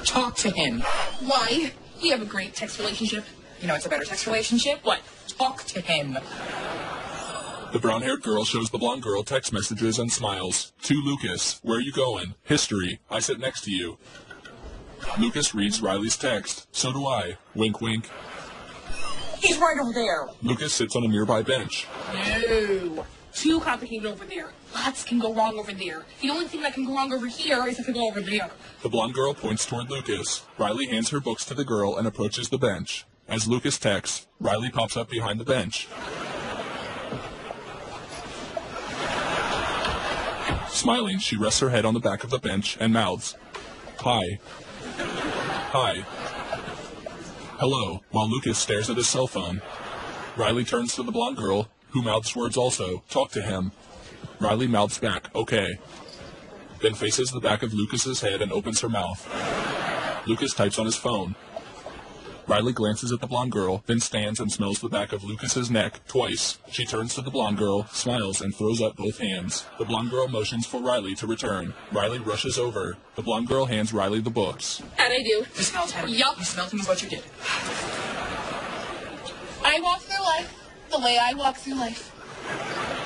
Talk to him. Why? We have a great text relationship. You know it's a better text relationship? What? Talk to him. The brown-haired girl shows the blonde girl text messages and smiles. To Lucas, where you going? History, I sit next to you. Lucas reads Riley's text. So do I. Wink, wink. He's right over there. Lucas sits on a nearby bench. No. Too complicated over there. Lots can go wrong over there. The only thing that can go wrong over here is if we go over there. The blonde girl points toward Lucas. Riley hands her books to the girl and approaches the bench. As Lucas texts, Riley pops up behind the bench. Smiling, she rests her head on the back of the bench and mouths, "Hi." "Hi." "Hello," while Lucas stares at his cell phone. Riley turns to the blonde girl, who mouths words also, "Talk to him." Riley mouths back, "Okay." Then faces the back of Lucas's head and opens her mouth. Lucas types on his phone. Riley glances at the blonde girl, then stands and smells the back of Lucas's neck twice. She turns to the blonde girl, smiles, and throws up both hands. The blonde girl motions for Riley to return. Riley rushes over. The blonde girl hands Riley the books. How'd I do? You smelled him. Yup. You smelled him is what you did. I walk through life the way I walk through life.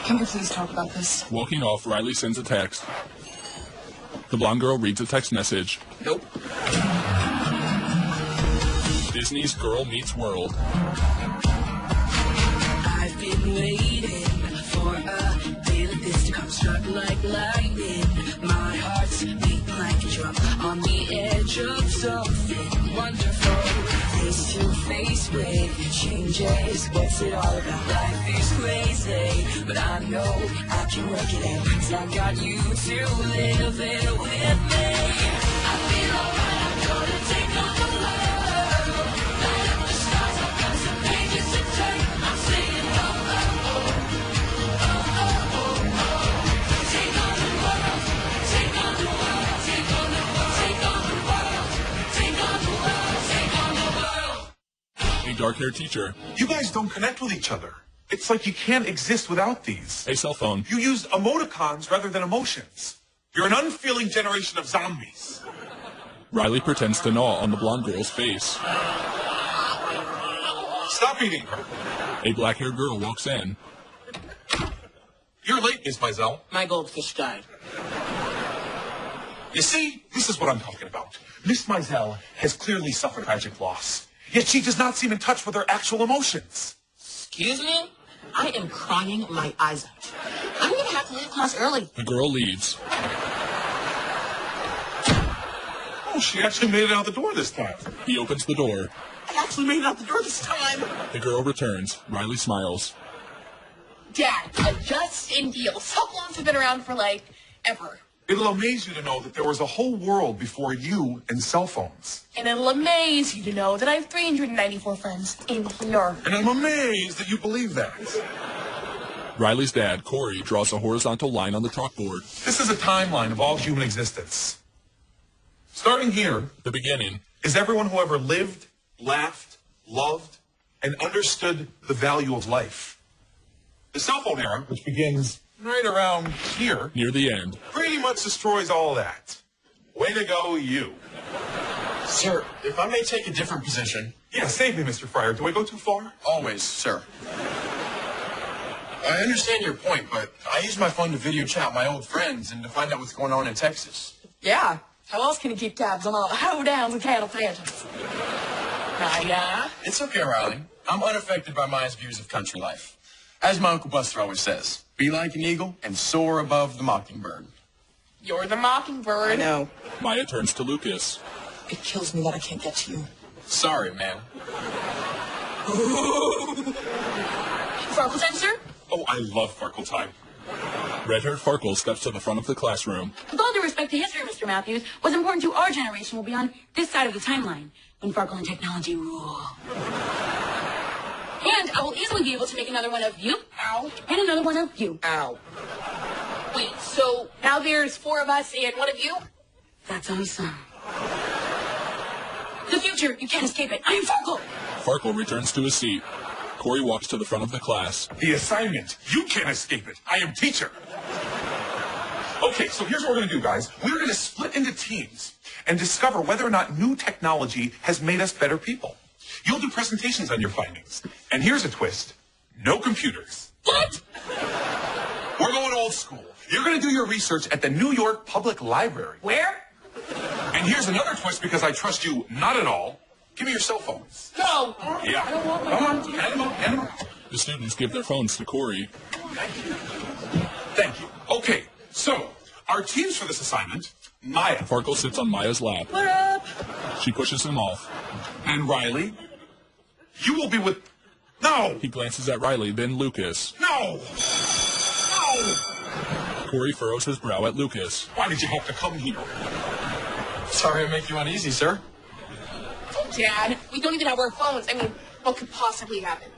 Can we please talk about this? Walking off, Riley sends a text. The blonde girl reads a text message. Nope. Disney's Girl Meets World. I've been waiting for a day like this to come, struck like lightning. My heart's beating like a drum on the edge of something wonderful. Face to face with changes. What's it all about? Life is crazy, but I know I can work it out. 'Cause I've got you to live it with me. I feel alright. I'm gonna take on the world. Light up the stars. I've got some pages to turn. I'm singing oh oh oh oh oh oh oh. Take on the world. Take on the world. Take on the world. Take on the world. Take on the world. Take on the world. A dark-haired teacher. You guys don't connect with each other. It's like you can't exist without these. A cell phone. You use emoticons rather than emotions. You're an unfeeling generation of zombies. Riley pretends to gnaw on the blonde girl's face. Stop eating her. A black-haired girl walks in. You're late, Miss Mizell. My goldfish died. You see, this is what I'm talking about. Miss Mizell has clearly suffered tragic loss, yet she does not seem in touch with her actual emotions. Excuse me? I am crying my eyes out. I'm going to have to leave class early. The girl leaves. Oh, she actually made it out the door this time. He opens the door. I actually made it out the door this time. The girl returns. Riley smiles. Dad, a Justin deal. Cell phones have been around for like ever. It'll amaze you to know that there was a whole world before you and cell phones. And it'll amaze you to know that I have 394 friends in here. And I'm amazed that you believe that. Riley's dad, Corey, draws a horizontal line on the chalkboard. This is a timeline of all human existence. Starting here The beginning. is everyone who ever lived, laughed, loved, and understood the value of life. The cell phone era, which begins right around here, Near the end. pretty much destroys all that. Way to go, you. Sir, if I may take a different position. Yeah, save me, Mr. Fryer. Do I go too far? Always, sir. I understand your point, but I use my phone to video chat my old friends and to find out what's going on in Texas. Yeah. How else can you keep tabs on all the hoedowns and cattle phantoms? Yeah. It's okay, Riley. I'm unaffected by Maya's views of country life. As my Uncle Buster always says, be like an eagle and soar above the mockingbird. You're the mockingbird. I know. Maya turns to Lucas. It kills me that I can't get to you. Sorry, man. Farkle time, sir? Oh, I love Farkle time. Red-haired Farkle steps to the front of the classroom. With all due respect to history, Mr. Matthews, what's important to our generation will be on this side of the timeline, when Farkle and technology rule. And I will easily be able to make another one of you. Ow. And another one of you. Ow. Wait, so now there's 4 of us and 1 of you? That's awesome. The future, you can't escape it. I am Farkle. Farkle returns to his seat. Corey walks to the front of the class. The assignment. You can't escape it. I am teacher. Okay, so here's what we're going to do, guys. We're going to split into teams and discover whether or not new technology has made us better people. You'll do presentations on your findings. And here's a twist. No computers. What? We're going old school. You're going to do your research at the New York Public Library. Where? And here's another twist because I trust you not at all. Give me your cell phones. No. Yeah. I don't want my Come on, phone. hand them up, hand them up. The students give their phones to Corey. Thank you. Okay, so our teams for this assignment, Maya. Farkle sits on Maya's lap. What up? She pushes him off. And Riley, you will be with... No! He glances at Riley, then Lucas. No! No! Corey furrows his brow at Lucas. Why did you have to come here? Sorry to make you uneasy, sir. Dad, we don't even have our phones. I mean, what could possibly happen?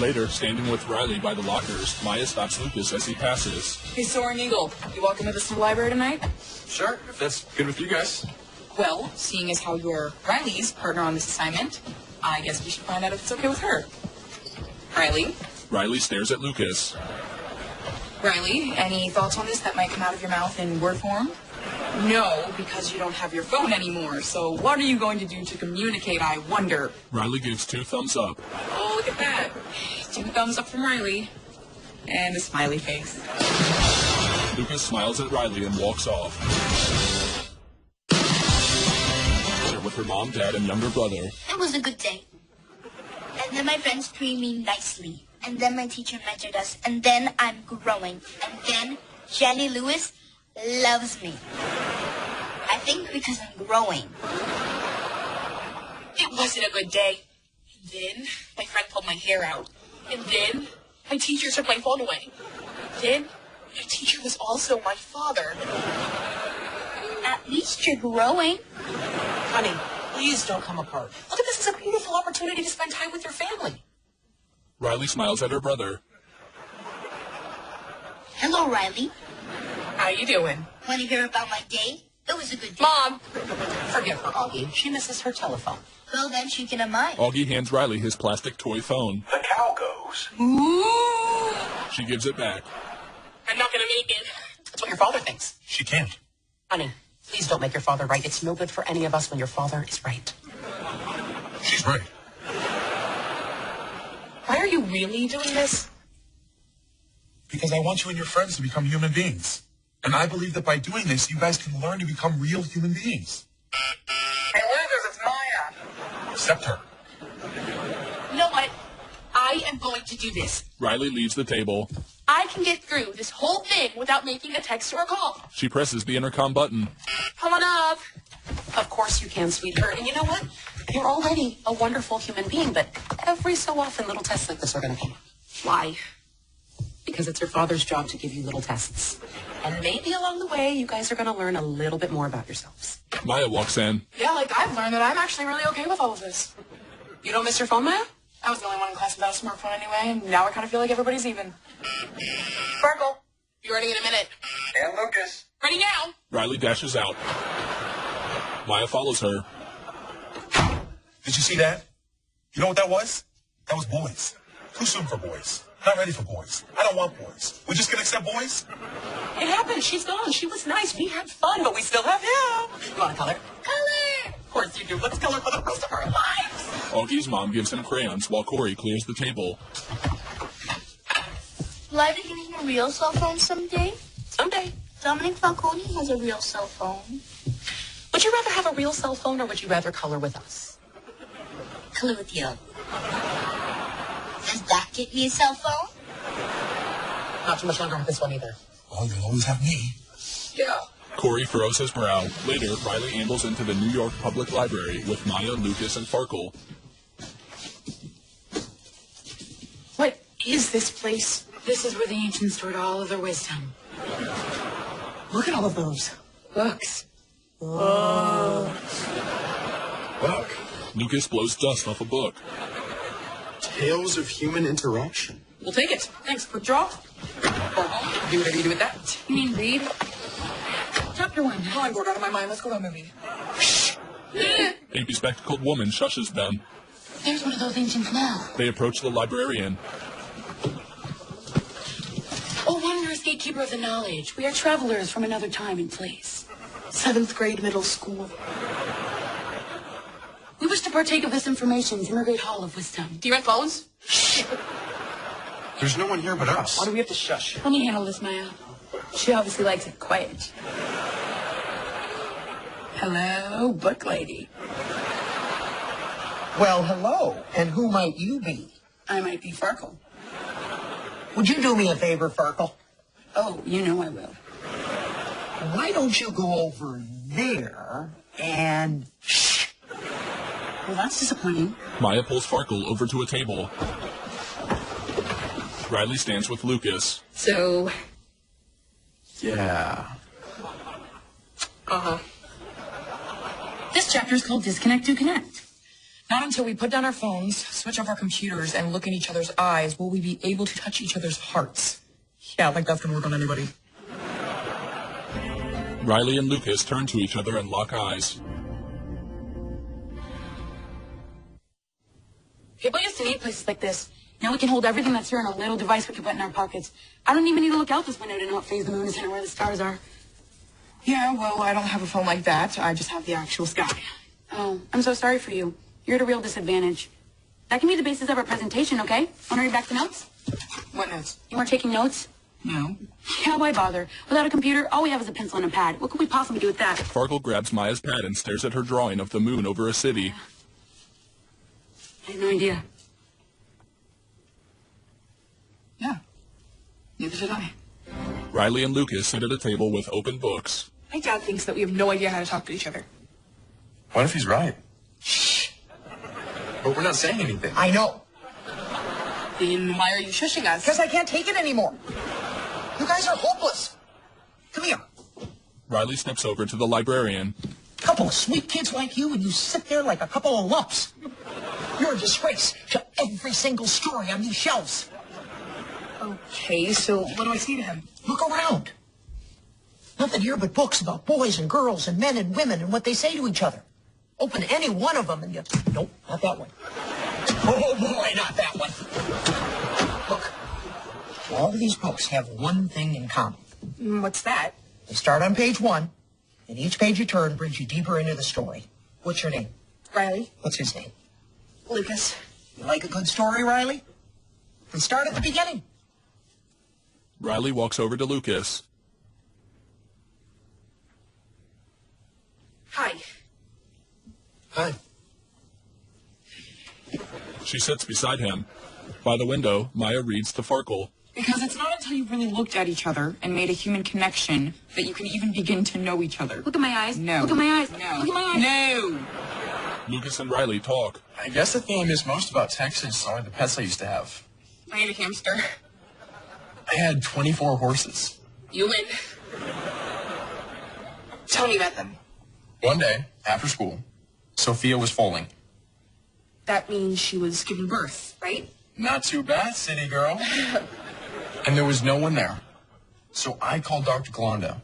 Later, standing with Riley by the lockers, Maya stops Lucas as he passes. Hey, Soaring Eagle, you welcome to this library tonight? Sure, if that's good with you guys. Well, seeing as how you're Riley's partner on this assignment, I guess we should find out if it's okay with her. Riley? Riley stares at Lucas. Riley, any thoughts on this that might come out of your mouth in word form? No, because you don't have your phone anymore. So what are you going to do to communicate, I wonder? Riley gives 2 thumbs up. Oh, look at that. 2 thumbs up from Riley. And a smiley face. Lucas smiles at Riley and walks off. They're with her mom, dad, and younger brother. It was a good day. And then my friends treated me nicely. And then my teacher mentored us. And then I'm growing. And then Jenny Lewis loves me. I think because I'm growing. It wasn't a good day. And then my friend pulled my hair out. And then my teacher took my phone away. Then my teacher was also my father. At least you're growing. Honey, please don't come apart. Look at this as a beautiful opportunity to spend time with your family. Riley smiles at her brother. Hello, Riley. How you doing? Want to hear about my day? It was a good day. Mom! Forgive her, Augie. She misses her telephone. Well, then she can have mine. Augie hands Riley his plastic toy phone. The cow goes. She gives it back. I'm not gonna make it. That's what your father thinks. She can't. Honey, please don't make your father right. It's no good for any of us when your father is right. She's right. Why are you really doing this? Because I want you and your friends to become human beings. And I believe that by doing this, you guys can learn to become real human beings. Hey, Lucas, it's Maya. Except her. You know what? I am going to do this. Riley leaves the table. I can get through this whole thing without making a text or a call. She presses the intercom button. Come on up. Of course you can, sweetheart. And you know what? You're already a wonderful human being, but every so often little tests like this are going to come up. Why? Because it's your father's job to give you little tests. And maybe along the way, you guys are going to learn a little bit more about yourselves. Maya walks in. Yeah, like I've learned that I'm actually really okay with all of this. You don't miss your phone, Maya? I was the only one in class without a smartphone anyway, and now I kind of feel like everybody's even. Sparkle, be ready in a minute. And Lucas. Ready now. Riley dashes out. Maya follows her. Did you see that? You know what that was? That was boys. Too soon for boys. Not ready for boys. I don't want boys. We just gonna accept boys? It happened. She's gone. She was nice. We had fun, but we still have him. You want a color? Color! Of course you do. Let's color for the rest of our lives. Augie's mom gives him crayons while Corey clears the table. Will I be getting a real cell phone someday? Someday. Dominic Falcone has a real cell phone. Would you rather have a real cell phone or would you rather color with us? Color with you. Does that get me a cell phone? Not too much longer with this one either. Well, you'll always have me. Yeah. Corey furrows his brow. Later, Riley ambles into the New York Public Library with Maya, Lucas, and Farkle. What is this place? This is where the ancients stored all of their wisdom. Look at all of those books. Look. Lucas blows dust off a book. Tales of human interaction. We'll take it. Thanks. Quick draw. Do whatever you do with that. You mean read? Chapter 1. Oh, I'm bored out of my mind. Let's go to a movie. A bespectacled woman shushes them. There's one of those ancients now. They approach the librarian. Oh, wonderful. generous gatekeeper of the knowledge. We are travelers from another time and place. 7th grade middle school. We wish to partake of this information in our great hall of wisdom. Do you rent phones? There's no one here but us. Why do we have to shush? Let me handle this, Maya. She obviously likes it quiet. Hello, book lady. Well, hello. And who might you be? I might be Farkle. Would you do me a favor, Farkle? Oh, you know I will. Why don't you go over there and... Shh. Well, that's disappointing. Maya pulls Farkle over to a table. Riley stands with Lucas. So... Yeah. Uh-huh. This chapter is called Disconnect to Connect. Not until we put down our phones, switch off our computers, and look in each other's eyes will we be able to touch each other's hearts. Yeah, like that's gonna work on anybody. Riley and Lucas turn to each other and lock eyes. People used to need places like this. Now we can hold everything that's here in a little device we can put in our pockets. I don't even need to look out this window to know what phase the moon is in or where the stars are. Yeah, well, I don't have a phone like that. I just have the actual sky. Oh, I'm so sorry for you. You're at a real disadvantage. That can be the basis of our presentation, okay? Want to read back the notes? What notes? You weren't taking notes? No. Yeah, why bother? Without a computer, all we have is a pencil and a pad. What could we possibly do with that? Farkle grabs Maya's pad and stares at her drawing of the moon over a city. I have no idea. Yeah. Neither did I. Riley and Lucas sit at a table with open books. My dad thinks that we have no idea how to talk to each other. What if he's right? Shh. But we're not saying anything. I know. Then why are you shushing us? Because I can't take it anymore. You guys are hopeless. Come here. Riley steps over to the librarian. Couple of sweet kids like you, and you sit there like a couple of lumps. You're a disgrace to every single story on these shelves. Okay, so what do I say to him? Look around. Nothing here but books about boys and girls and men and women and what they say to each other. Open any one of them and you... Nope, not that one. Oh, boy, not that one. Look, all of these books have one thing in common. What's that? They start on page 1, and each page you turn brings you deeper into the story. What's your name? Riley? What's his name? Lucas? You like a good story, Riley? Then start at the beginning. Riley walks over to Lucas. Hi. Hi. She sits beside him. By the window, Maya reads to Farkle. Because it's not until you've really looked at each other and made a human connection that you can even begin to know each other. Look at my eyes. No. Look at my eyes. No. Look at my eyes. No. Lucas and Riley talk. I guess the thing I miss most about Texas are the pets I used to have. I had a hamster. I had 24 horses. You win. Tell me about them. One day, after school, Sophia was foaling. That means she was giving birth, right? Not too bad, city girl. And there was no one there. So I called Dr. Colondo,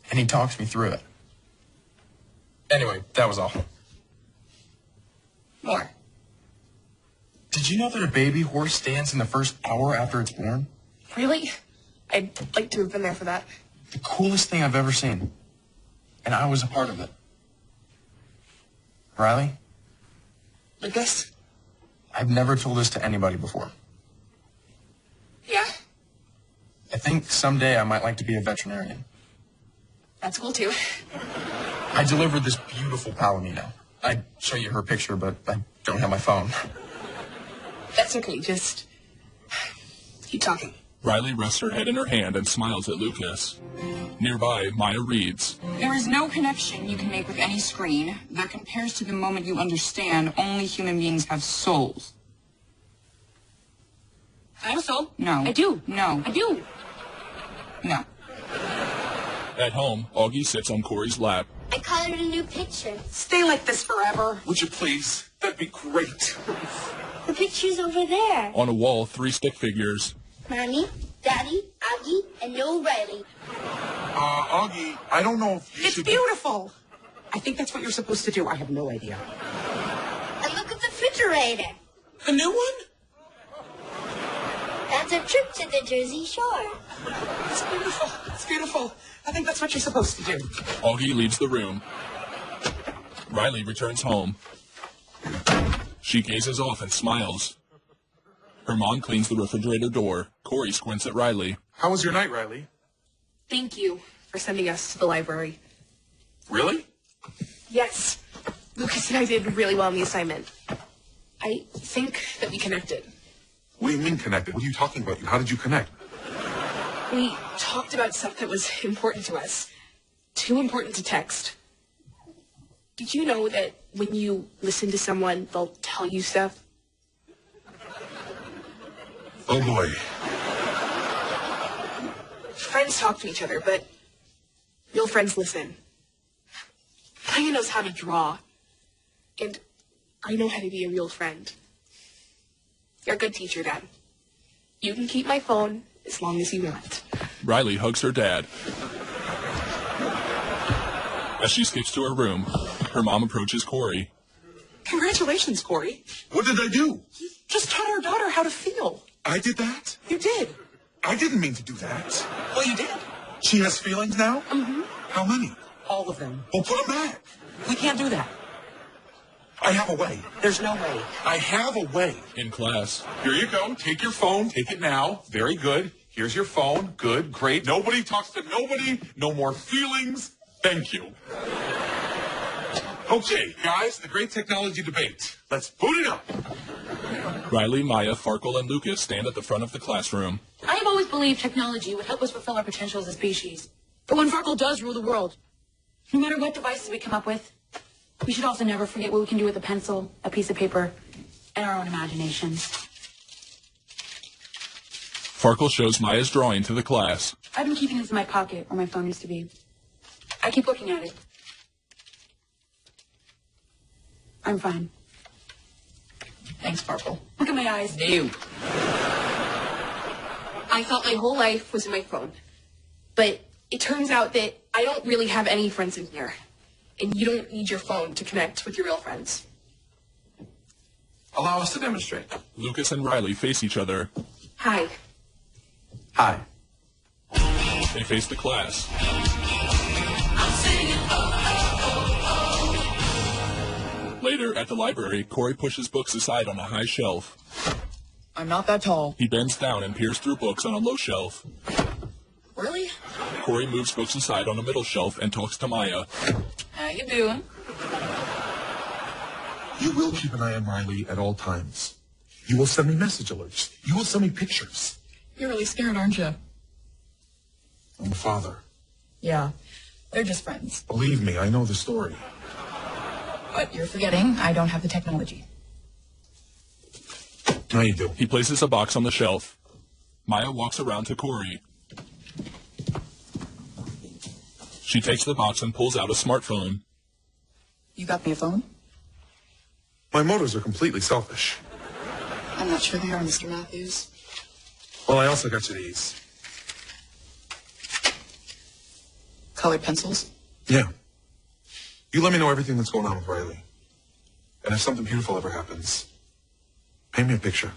and he talked me through it. Anyway, that was all. More. Did you know that a baby horse stands in the first hour after it's born? Really? I'd like to have been there for that. The coolest thing I've ever seen. And I was a part of it. Riley, Lucas? I've never told this to anybody before. Yeah? I think someday I might like to be a veterinarian. That's cool too. I delivered this beautiful palomino. I'd show you her picture, but I don't have my phone. That's okay, just keep talking. Riley rests her head in her hand and smiles at Lucas. Nearby, Maya reads. There is no connection you can make with any screen that compares to the moment you understand only human beings have souls. I have a soul. No. I do. No. I do. No. At home, Augie sits on Corey's lap. I colored a new picture. Stay like this forever. Would you please? That'd be great. The picture's over there. On a wall, 3 stick figures. Mommy, Daddy, Augie, and no Riley. Augie, I don't know if you It's should... beautiful. I think that's what you're supposed to do. I have no idea. And look at the refrigerator. A new one? That's It's a trip to the Jersey Shore. It's beautiful. It's beautiful. I think that's what you're supposed to do. Augie leaves the room. Riley returns home. She gazes off and smiles. Her mom cleans the refrigerator door. Corey squints at Riley. How was your night, Riley? Thank you for sending us to the library. Really? Yes. Lucas and I did really well on the assignment. I think that we connected. What do you mean connected? What are you talking about? How did you connect? We talked about stuff that was important to us. Too important to text. Did you know that when you listen to someone, they'll tell you stuff? Oh boy. Friends talk to each other, but real friends listen. Maya knows how to draw, and I know how to be a real friend. You're a good teacher, Dad. You can keep my phone as long as you want. Riley hugs her dad. As she skips to her room, her mom approaches Corey. Congratulations, Corey. What did I do? You just taught our daughter how to feel. I did that? You did. I didn't mean to do that. Well, you did. She has feelings now? Mm-hmm. How many? All of them. Well, put them back. We can't do that. I have a way. There's no way. I have a way. In class, Here you go. Take your phone. Take it now. Very good. Here's your phone. Good. Great. Nobody talks to nobody. No more feelings. Thank you. Okay, guys, the great technology debate. Let's boot it up. Riley, Maya, Farkle, and Lucas stand at the front of the classroom. I have always believed technology would help us fulfill our potential as a species. But when Farkle does rule the world, no matter what devices we come up with, we should also never forget what we can do with a pencil, a piece of paper, and our own imaginations. Farkle shows Maya's drawing to the class. I've been keeping this in my pocket where my phone used to be. I keep looking at it. I'm fine. Thanks, Farkle. Look at my eyes. Ew. I thought my whole life was in my phone. But it turns out that I don't really have any friends in here. And you don't need your phone to connect with your real friends. Allow us to demonstrate. Lucas and Riley face each other. Hi. Hi. They face the class. Later, at the library, Corey pushes books aside on a high shelf. I'm not that tall. He bends down and peers through books on a low shelf. Really? Corey moves books aside on a middle shelf and talks to Maya. How you doing? You will keep an eye on Riley at all times. You will send me message alerts. You will send me pictures. You're really scared, aren't you? I'm a father. Yeah. They're just friends. Believe me, I know the story. But you're forgetting I don't have the technology. Now you do. He places a box on the shelf. Maya walks around to Corey. She takes the box and pulls out a smartphone. You got me a phone? My motives are completely selfish. I'm not sure they are, Mr. Matthews. Well, I also got you these. Colored pencils? Yeah. You let me know everything that's going on with Riley. And if something beautiful ever happens, paint me a picture.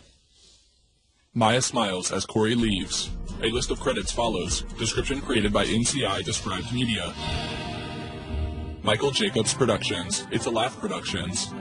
Maya smiles as Corey leaves. A list of credits follows. Description created by NCI Described Media. Michael Jacobs Productions. It's a Laugh Productions.